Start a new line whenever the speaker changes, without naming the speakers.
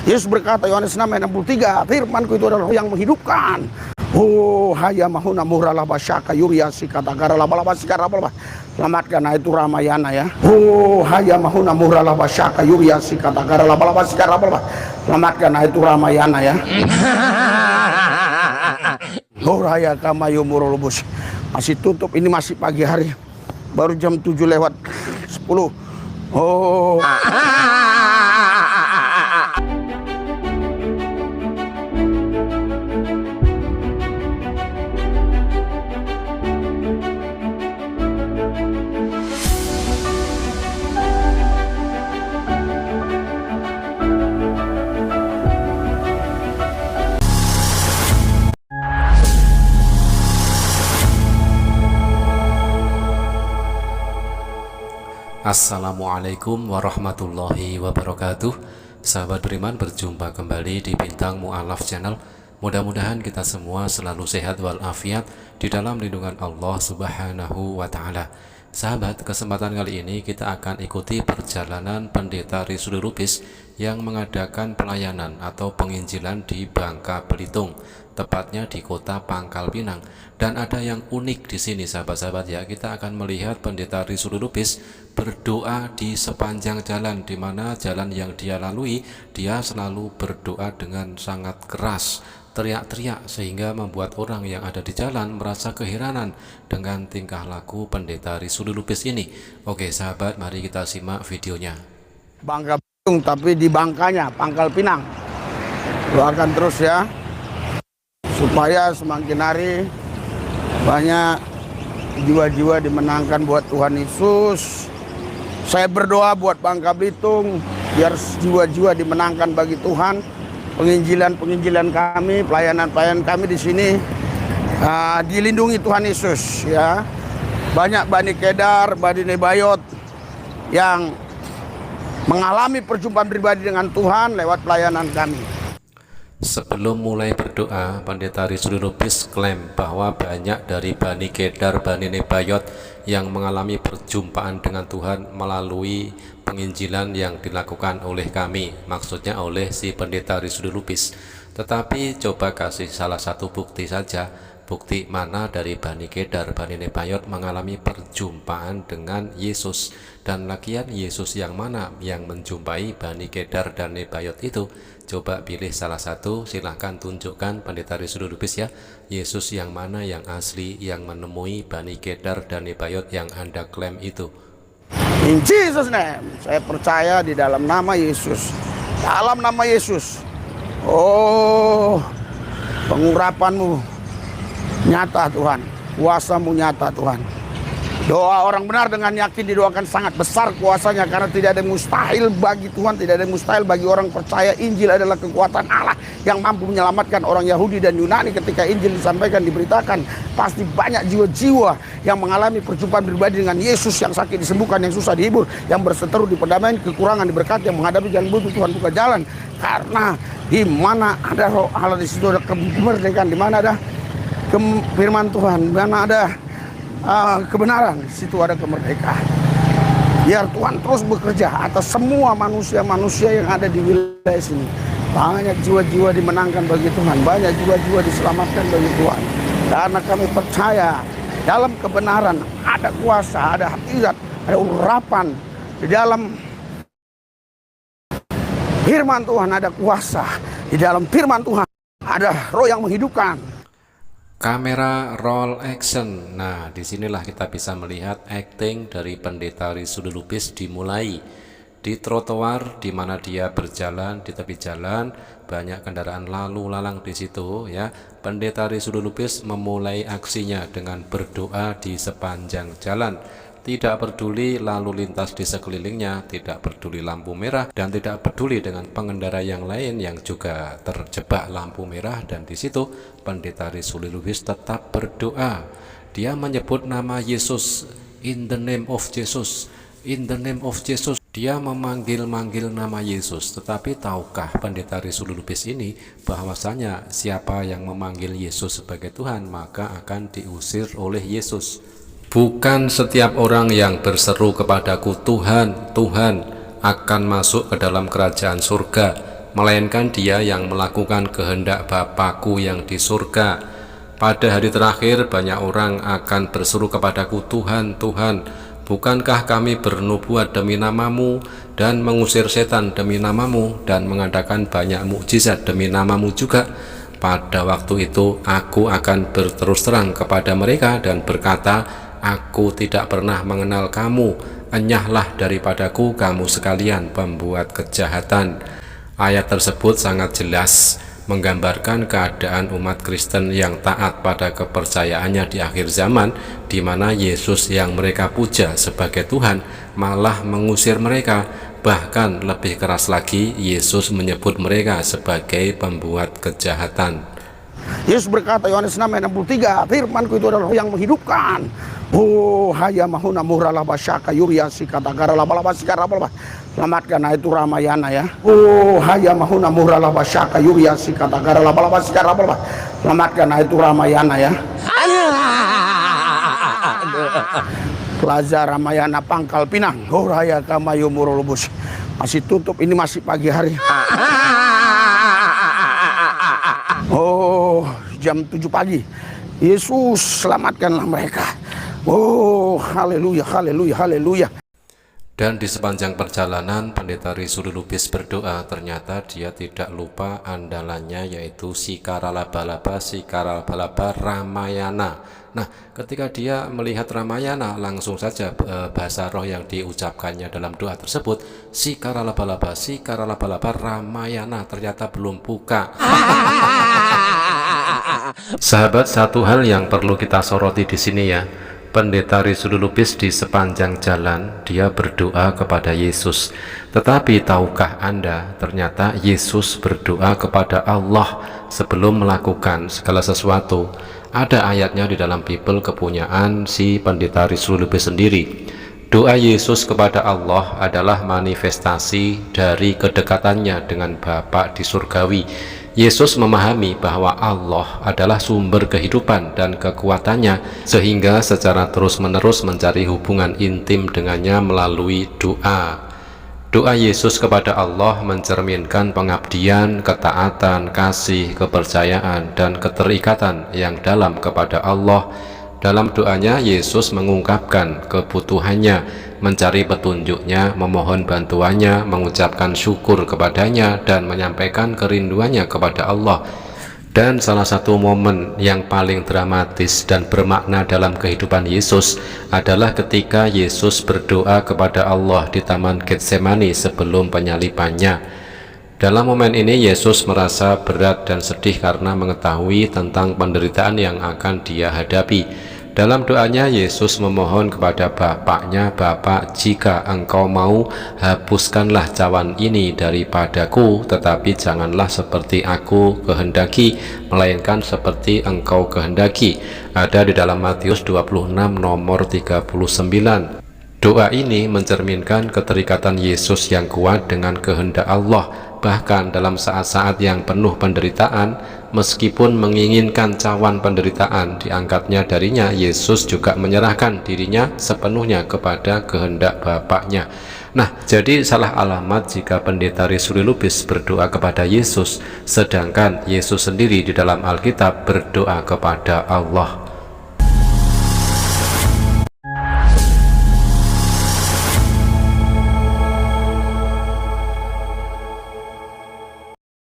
Yesus berkata, Yohanes 6 ayat 63, firmanku itu adalah roh yang menghidupkan. Oh, haya mahuna murala basyaka yuriasi kata gara laba sikara laba. Selamatkan itu Ramayana ya. Oh, haya mahuna murala basyaka yuriasi kata gara laba sikara laba. Selamatkan itu Ramayana ya. Oh, haya kamayu murulubus. Masih tutup, ini masih pagi hari. Baru jam 7 lewat 10. Oh.
Assalamualaikum warahmatullahi wabarakatuh. Sahabat beriman, berjumpa kembali di Bintang Mu'alaf Channel. Mudah-mudahan kita semua selalu sehat walafiat di dalam lindungan Allah Subhanahu wa Ta'ala. Sahabat, kesempatan kali ini kita akan ikuti perjalanan Pendeta Rizul Lubis yang mengadakan pelayanan atau penginjilan di Bangka Belitung, tepatnya di kota Pangkal Pinang. Dan ada yang unik di sini, sahabat-sahabat ya. Kita akan melihat Pendeta Rizul Lubis berdoa di sepanjang jalan, di mana jalan yang dia lalui, dia selalu berdoa dengan sangat keras, teriak-teriak, sehingga membuat orang yang ada di jalan merasa keheranan dengan tingkah laku Pendeta Rizul Lubis ini. Oke sahabat, mari kita simak videonya.
Bangka Belitung, tapi di Bangkanya Pangkal Pinang. Doakan terus ya, supaya semakin hari banyak jiwa-jiwa dimenangkan buat Tuhan Yesus. Saya berdoa buat Bangka Belitung, biar jiwa-jiwa dimenangkan bagi Tuhan. Penginjilan kami, pelayanan kami di sini dilindungi Tuhan Yesus ya. Banyak Bani Kedar, Bani Nebayot yang mengalami perjumpaan pribadi dengan Tuhan lewat pelayanan kami.
Sebelum mulai berdoa, Pendeta Rizul Lubis klaim bahwa banyak dari Bani Kedar, Bani Nebayot yang mengalami perjumpaan dengan Tuhan melalui penginjilan yang dilakukan oleh kami, maksudnya oleh si Pendeta Rizul Lubis. Tetapi coba kasih salah satu bukti saja, bukti mana dari Bani Kedar, Bani Nebayot mengalami perjumpaan dengan Yesus. Dan lagian Yesus yang mana yang menjumpai Bani Kedar dan Nebayot itu? Coba pilih salah satu, silahkan tunjukkan Pendeta Rizul Lubis ya. Yesus yang mana yang asli, yang menemui Bani Kedar dan Nebayot yang Anda klaim itu?
In Jesus name, saya percaya di dalam nama Yesus. Dalam nama Yesus. Oh, pengurapanmu nyata Tuhan, kuasamu nyata Tuhan. Doa orang benar dengan yakin didoakan sangat besar kuasanya, karena tidak ada yang mustahil bagi Tuhan, tidak ada yang mustahil bagi orang percaya. Injil adalah kekuatan Allah yang mampu menyelamatkan orang Yahudi dan Yunani. Ketika Injil disampaikan, diberitakan, pasti banyak jiwa-jiwa yang mengalami perjumpaan pribadi dengan Yesus, yang sakit disembuhkan, yang susah dihibur, yang berseteru di perdamaian, kekurangan diberkati, yang menghadapi jalan buntu Tuhan buka jalan. Karena di mana ada roh Allah, di situ ada kemerdekaan, di mana ada firman Tuhan, di mana ada kebenaran, di situ ada kemerdekaan. Biar Tuhan terus bekerja atas semua manusia-manusia yang ada di wilayah sini. Banyak jiwa-jiwa dimenangkan bagi Tuhan, banyak jiwa-jiwa diselamatkan bagi Tuhan. Karena kami percaya dalam kebenaran ada kuasa, ada hadirat, ada urapan. Di dalam firman Tuhan ada kuasa. Di dalam firman Tuhan ada roh yang menghidupkan.
Kamera roll action. Nah, disinilah kita bisa melihat acting dari Pendeta Rizul Lubis dimulai di trotoar, di mana dia berjalan di tepi jalan, banyak kendaraan lalu lalang di situ ya. Pendeta Rizul Lubis memulai aksinya dengan berdoa di sepanjang jalan. Tidak peduli lalu lintas di sekelilingnya, tidak peduli lampu merah, dan tidak peduli dengan pengendara yang lain yang juga terjebak lampu merah. Dan di situ Pendeta Rizul Lubis tetap berdoa. Dia menyebut nama Yesus, in the name of Jesus, in the name of Jesus. Dia memanggil-manggil nama Yesus. Tetapi tahukah Pendeta Rizul Lubis ini bahwasanya siapa yang memanggil Yesus sebagai Tuhan maka akan diusir oleh Yesus. Bukan setiap orang yang berseru kepadaku Tuhan, Tuhan akan masuk ke dalam kerajaan surga. melainkan Dia yang melakukan kehendak Bapa-Ku yang di surga. Pada hari terakhir banyak orang akan berseru kepadaku, Tuhan, Tuhan, bukankah kami bernubuat demi namamu dan mengusir setan demi namamu dan mengadakan banyak mukjizat demi namamu juga? Pada waktu itu aku akan berterus terang kepada mereka dan berkata, aku tidak pernah mengenal kamu, enyahlah daripadaku kamu sekalian pembuat kejahatan. Ayat tersebut sangat jelas menggambarkan keadaan umat Kristen yang taat pada kepercayaannya di akhir zaman, di mana Yesus yang mereka puja sebagai Tuhan malah mengusir mereka. Bahkan lebih keras lagi, Yesus menyebut mereka sebagai pembuat kejahatan.
Yesus berkata, Yohanes 6 ayat 63, firmanku itu adalah yang menghidupkan. Oh, haya mahuna murala basyaka yuriasi katagara labalaba sikara labalaba. Selamatkan itu Ramayana ya. Oh, haya mahuna murala basyaka yuriasi katagara labalaba sikara labalaba. Selamatkan itu Ramayana ya. Plaza Ramayana Pangkal Pinang. Oh, haya kamayu murulubus. Masih tutup, ini masih pagi hari. Oh, jam 7 pagi. Yesus, selamatkanlah mereka. Oh, haleluya, haleluya, haleluya.
Dan di sepanjang perjalanan Pendeta Rizul Lubis berdoa, ternyata dia tidak lupa andalannya, yaitu Sikara Laba-Laba Ramayana. Nah, ketika dia melihat Ramayana, langsung saja bahasa roh yang diucapkannya dalam doa tersebut, Sikara Laba-Laba Ramayana, ternyata belum buka. Sahabat, satu hal yang perlu kita soroti di sini ya. Pendeta Rizul Lubis di sepanjang jalan dia berdoa kepada Yesus. Tetapi tahukah Anda, ternyata Yesus berdoa kepada Allah sebelum melakukan segala sesuatu. Ada ayatnya di dalam Bible kepunyaan si Pendeta Rizul Lubis sendiri. Doa Yesus kepada Allah adalah manifestasi dari kedekatannya dengan Bapa di surgawi. Yesus memahami bahwa Allah adalah sumber kehidupan dan kekuatannya, sehingga secara terus-menerus mencari hubungan intim dengannya melalui doa. Doa Yesus kepada Allah mencerminkan pengabdian, ketaatan, kasih, kepercayaan, dan keterikatan yang dalam kepada Allah. Dalam doanya, Yesus mengungkapkan kebutuhannya, mencari petunjuknya, memohon bantuannya, mengucapkan syukur kepadanya, dan menyampaikan kerinduannya kepada Allah. Dan salah satu momen yang paling dramatis dan bermakna dalam kehidupan Yesus adalah ketika Yesus berdoa kepada Allah di Taman Getsemani sebelum penyalibannya. Dalam momen ini Yesus merasa berat dan sedih karena mengetahui tentang penderitaan yang akan dia hadapi. Dalam doanya Yesus memohon kepada Bapaknya, Bapa, jika engkau mau, hapuskanlah cawan ini daripadaku, tetapi janganlah seperti aku kehendaki, melainkan seperti engkau kehendaki. Ada di dalam Matius 26 nomor 39. Doa ini mencerminkan keterikatan Yesus yang kuat dengan kehendak Allah. Bahkan dalam saat-saat yang penuh penderitaan, meskipun menginginkan cawan penderitaan diangkatnya darinya, Yesus juga menyerahkan dirinya sepenuhnya kepada kehendak Bapaknya. Nah, jadi salah alamat jika Pendeta Rizul Lubis berdoa kepada Yesus, sedangkan Yesus sendiri di dalam Alkitab berdoa kepada Allah.